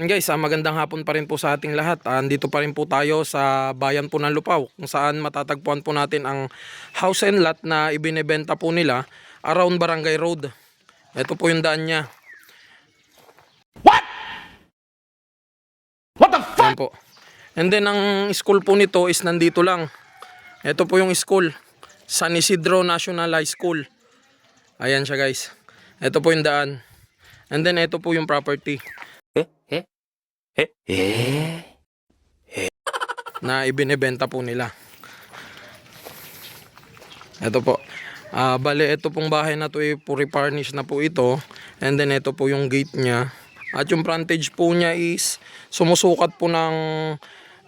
Ayan guys, magandang hapon pa rin po sa ating lahat. Andito pa rin po tayo sa bayan po ng Lupaw, kung saan matatagpuan po natin ang house and lot na ibinebenta po nila around Barangay Road. Ito po yung daan niya. What the fuck? Ayan po. And then ang school po nito is nandito lang. Ito po yung school, San Isidro National High School. Ayan siya guys. Ito po yung daan. And then ito po yung property na ibinebenta po nila. Ito po. Bale, ito pong bahay na to reparnish na po ito. And then ito po yung gate niya. At yung frontage po niya is sumusukat po ng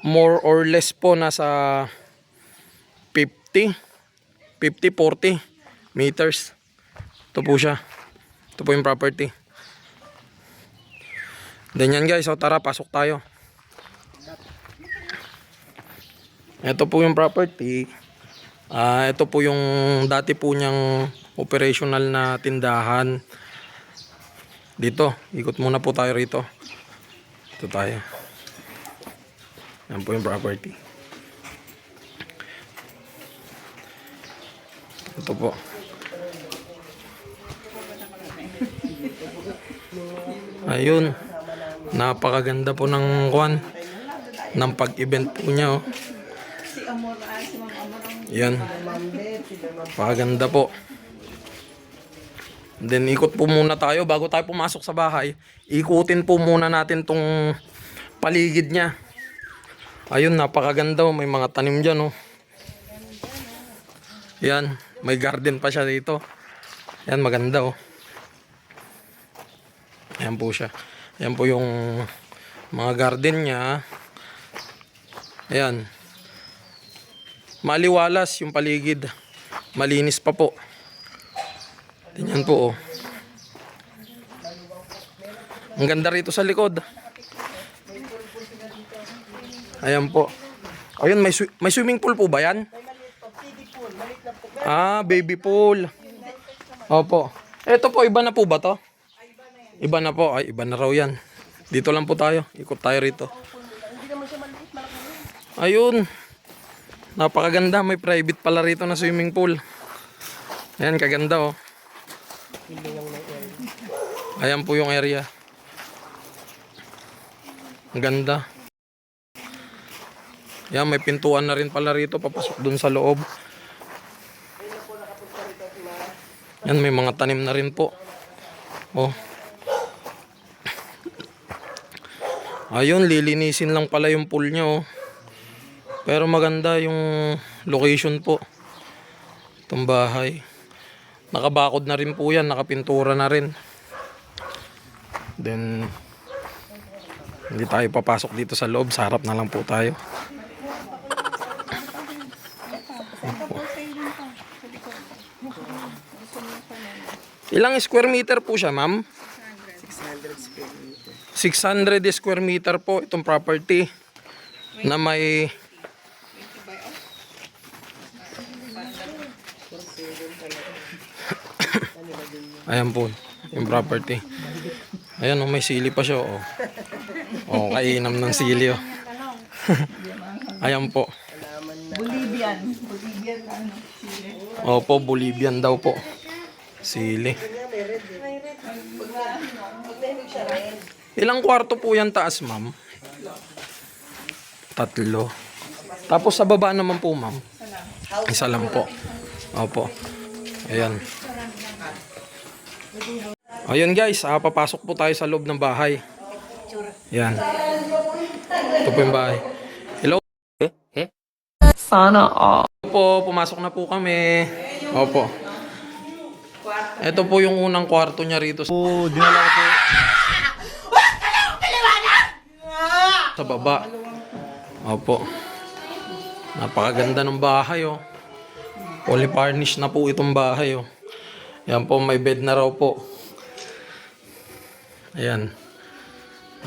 more or less po nasa 40 meters. Ito po siya. Ito po yung property. Then yan guys, so tara pasok tayo. Ito po yung property. Ito po yung dati po niyang operational na tindahan. Dito, ikot muna po tayo rito. Ito tayo. Yan po yung property. Ito po. Ayun. Napakaganda po ng ng pag-event po niya, oh. Yan. Napakaganda po. Then ikot po muna tayo bago tayo pumasok sa bahay. Ikutin po muna natin tong paligid niya. Ayun, napakaganda, oh. May mga tanim diyan, oh. Yan, may garden pa siya dito. Yan, maganda, oh. Yan po siya. Yan po yung mga garden niya. Ayan. Maliwalas yung paligid. Malinis pa po. Tingnan po, oh. Ang ganda rito sa likod. Ayan po. Ayun, may swimming pool po ba yan? Baby pool. Opo. Ito po, iba na po ba to? Iba na po. Ay, iba na raw yan. Dito lang po tayo. Ikot tayo rito. Ayun. Napakaganda. May private pala rito na swimming pool. Ayan, kaganda, oh. Ayan po yung area. Ang ganda. Ayan, may pintuan na rin pala rito. Papasok dun sa loob. Ayan, may mga tanim na rin po. Oh. Ayun, lilinisin lang pala yung pool niya, oh. Pero maganda yung location po. Itong bahay. Nakabakod na rin po yan, nakapintura na rin. Then hindi tayo papasok dito sa loob, sa harap na lang po tayo. Ilang square meter po siya, ma'am? 600 square meter po itong property na may ayan po yung property. Ayan, oh, may sili pa siya, oh. Oh, kainam ng sili, oh. Ayan po. Bolivian sili. Opo, Bolivian daw po sili. Ilang kwarto po yan taas, ma'am? 3. Tapos sa baba naman po, ma'am? Isa lang po. Opo. Ayan. Ayun guys, papasok po tayo sa loob ng bahay. Ayan. Ito po yung bahay. Hello? Sana all. Opo, pumasok na po kami. Opo. Ito po yung unang kwarto niya rito. Dinala ko po sa baba. Opo. Napakaganda ng bahay, oh. Fully furnished na po itong bahay, oh. Yan po, may bed na raw po. Ayan.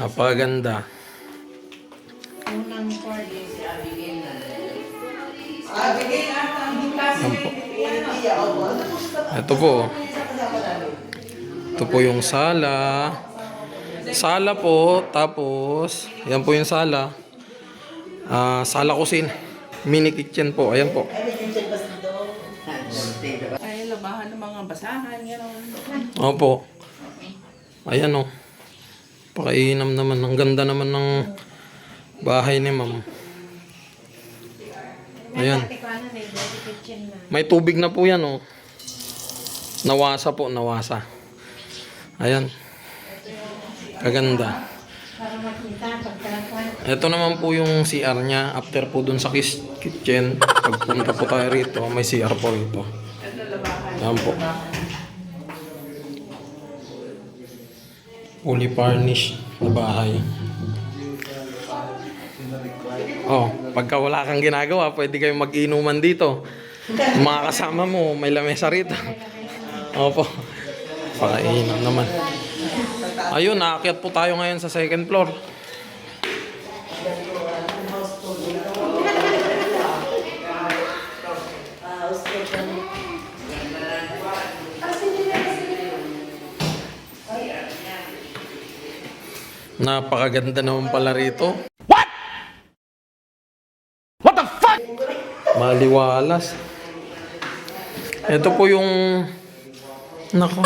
Napakaganda. Unang kwarto. Yan po. Ito po, oh. Ito po yung sala. Sala po, tapos, yan po yung sala. Sala kusin. Mini kitchen po, ayan po. Ay, labahan ng mga basahan, gano'n. Opo. Ayan o. Pakainam naman. Ang ganda naman ng bahay ni ma'am. Ayan. May tubig na po yan o. Nawasa po, nawasa. Ayan. Kaganda. Ito naman po yung CR niya. After po dun sa kitchen, pagpunta po tayo rito, may CR po rito. Ayan po. Fully furnished na bahay. Oh, pagka wala kang ginagawa, pwede kayong mag-inuman dito. Yung mga kasama mo, may lamesa rito. Opo. Pakainom naman. Ayun, naakyat po tayo ngayon sa second floor. Napakaganda naman pala rito. What the fuck? Maliwalas. Ito po yung... Nako.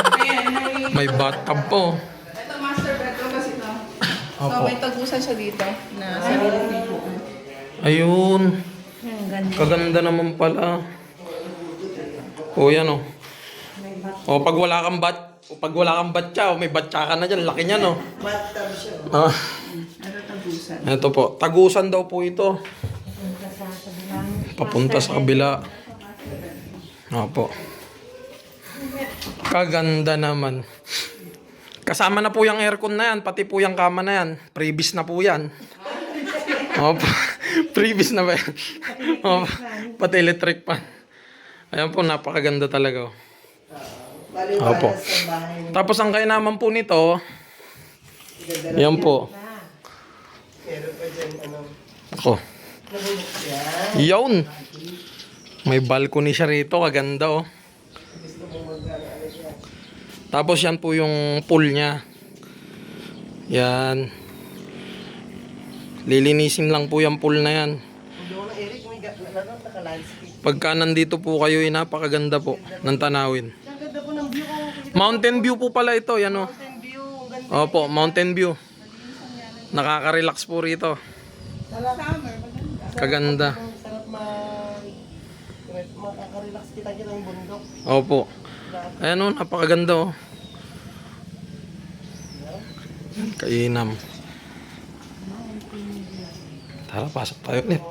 May bathtub po. Ito, master bedroom kasi ito. So, Opo. may tagusan siya dito na sariling lipuan. Ayun. Kaganda naman pala. O yan o. O pag wala kang batya, o may batya ka na dyan, laki niya no. Bathtub siya. Ito, tagusan. Ito po, tagusan daw po ito. Papunta sa kabila. Opo. Kaganda naman. Kasama na po yung aircon na yan, pati po yung kama na yan. Previous na po yan. Opo. Previous na ba yan? Opo. Pati electric pan. Ayan po, napakaganda talaga. Opo. Sa bahay. Tapos ang kainaman po nito, yan po. Meron pa dyan, ano. Ako. Nabulok siya. Yun. May balcony siya rito, kaganda oh. Gusto mo mag-ano siya. Tapos yan po yung pool niya. Yan. Lilinisin lang po yung pool na yan. Hindi mo na, Eric, may naka-landscape. Pagka nandito po kayo, napakaganda po ng tanawin. Ang ganda po ng view ko. Mountain view po pala ito, yan oh. Mountain view. Ang ganda. Opo, mountain view. Nakaka-relax po rito. Kaganda. Sarap makaka-relax kita dyan ng bundok. Opo. Ayan oh, napakaganda oh. Kainam. Tara, pasok tayo ulit.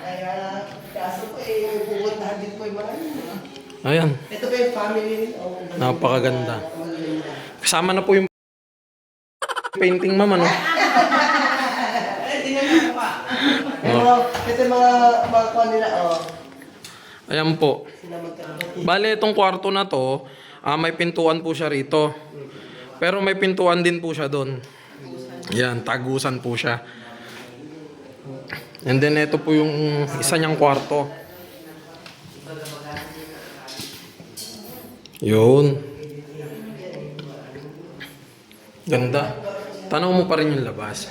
Kaya, kaso po may pupuntahan din po yung mga Ayan, ito po yung family. napakaganda. Kasama na po yung painting mama no. Ito yung mga kuha nila, Ayan po. sila magkakapatid. Bale, itong kwarto na to, may pintuan po siya rito. Pero may pintuan din po siya doon. Yan, tagusan po siya. And then, ito po yung isa niyang kwarto. Yun. Ganda. Tanaw mo pa rin yung labas.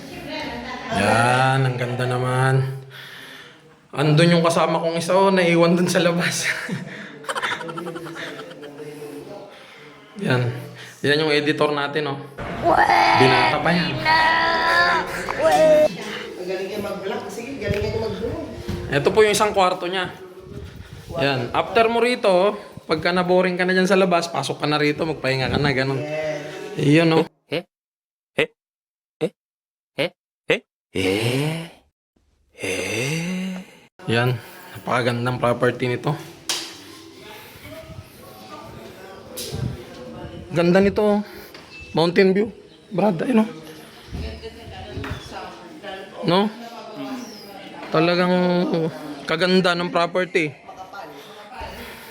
Yan, ang ganda naman. Andun yung kasama kong isa, naiwan dun sa labas. Yan. Yan yung editor natin, oh. Binata pa yan. Ang galing kayo mag-vlog. Sige, galing kayo mag-vlog. Ito po yung isang kwarto niya. Yan. After mo rito, pagka na-boring ka na dyan sa labas, pasok ka na rito, magpahinga ka na, ganun. Iyon, oh. Yan. Napakagandang property nito. Ganda nito, oh. Mountain view. Brad, ayun, oh. No? Talagang kaganda ng property.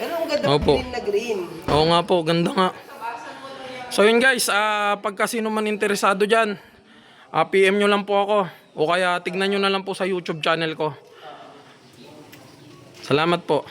Pero ang ganda Opo. green na green. Oo nga po, ganda nga. So yun guys, pagka sino man interesado dyan, PM nyo lang po ako. O kaya tignan nyo na lang po sa YouTube channel ko. Salamat po.